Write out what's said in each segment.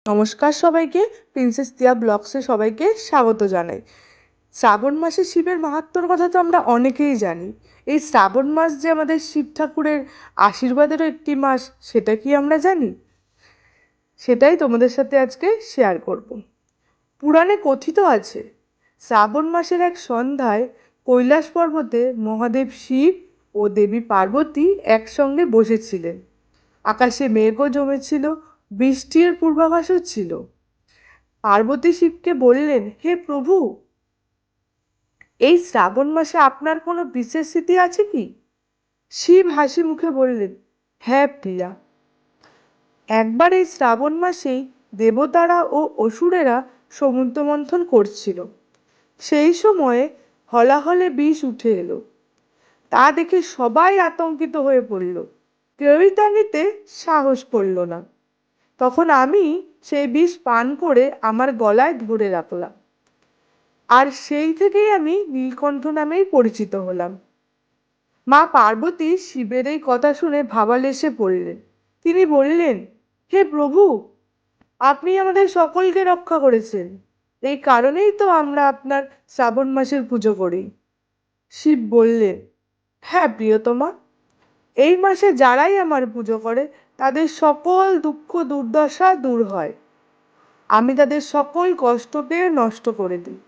নমস্কার সবাইকে। প্রিন্সেস দিয়া ব্লগসে সবাইকে স্বাগত জানাই। শ্রাবণ মাসে শিবের মাহাত্ম্যর কথা তো আমরা অনেকেই জানি। এই শ্রাবণ মাস যে আমাদের শিব ঠাকুরের আশীর্বাদেরও একটি মাস, সেটা কি আমরা জানি? সেটাই তোমাদের সাথে আজকে শেয়ার করব। পুরাণে কথিত আছে, শ্রাবণ মাসের এক সন্ধ্যায় কৈলাস পর্বতে মহাদেব শিব ও দেবী পার্বতী একসঙ্গে বসেছিলেন। আকাশে মেঘও জমেছিল, বৃষ্টির পূর্বাভাসও ছিল। পার্বতী শিবকে বললেন, হে প্রভু, এই শ্রাবণ মাসে আপনার কোনো বিশেষ স্মৃতি আছে কি? শিব হাসি মুখে বললেন, হ্যাঁ প্রিয়া, একবার এই শ্রাবণ মাসেই দেবতারা ও অসুরেরা সমুদ্র মন্থন করছিল। সেই সময়ে হলাহলে বিষ উঠে এলো। তা দেখে সবাই আতঙ্কিত হয়ে পড়ল। কেউই তা নিতে সাহস করল না। তখন আমি সেই বিষ পান করে আমার গলায় ধরে রাখলাম। আর সেই থেকেই আমি নীলকণ্ঠ নামেই পরিচিত হলাম। মা পার্বতী শিবের এই কথা শুনে ভাবালেশে পড়লেন। তিনি বললেন, হে প্রভু, আপনি আমাদের সকলকে রক্ষা করেছেন। এই কারণেই তো আমরা আপনার শ্রাবণ মাসের পুজো করি। শিব বললেন, হ্যাঁ প্রিয়তমা, এই মাসে যারাই আমার পুজো করে তাদের সকল দুঃখ দুর্দশা দূর হয়। আমি তাদের সকল কষ্টকে নষ্ট করে দিই।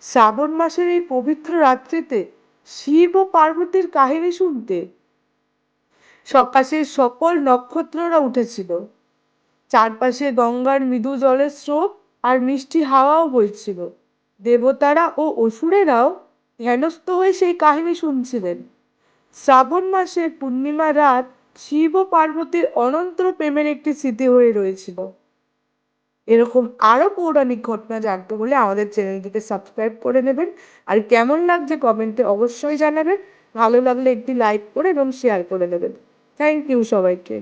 শ্রাবণ মাসের এই পবিত্র রাত্রিতে শিব ও পার্বতীর কাহিনী শুনতে আকাশের সকল নক্ষত্ররা উঠেছিল। চারপাশে গঙ্গার মৃদু জলের স্রোত আর মিষ্টি হাওয়াও বইছিল। দেবতারা ও অসুরেরাও ধ্যানস্থ হয়ে সেই কাহিনী শুনছিলেন। শ্রাবণ মাসের পূর্ণিমা রাত শিব ও পার্বতীর অনন্ত প্রেমের একটি স্মৃতি হয়ে রয়েছিল। এরকম আরো পৌরাণিক ঘটনা জানতে হলে আমাদের চ্যানেলটিকে সাবস্ক্রাইব করে নেবেন। আর কেমন লাগছে কমেন্টে অবশ্যই জানাবেন। ভালো লাগলে একটি লাইক করে এবং শেয়ার করে দেবেন। থ্যাংক ইউ সবাইকে।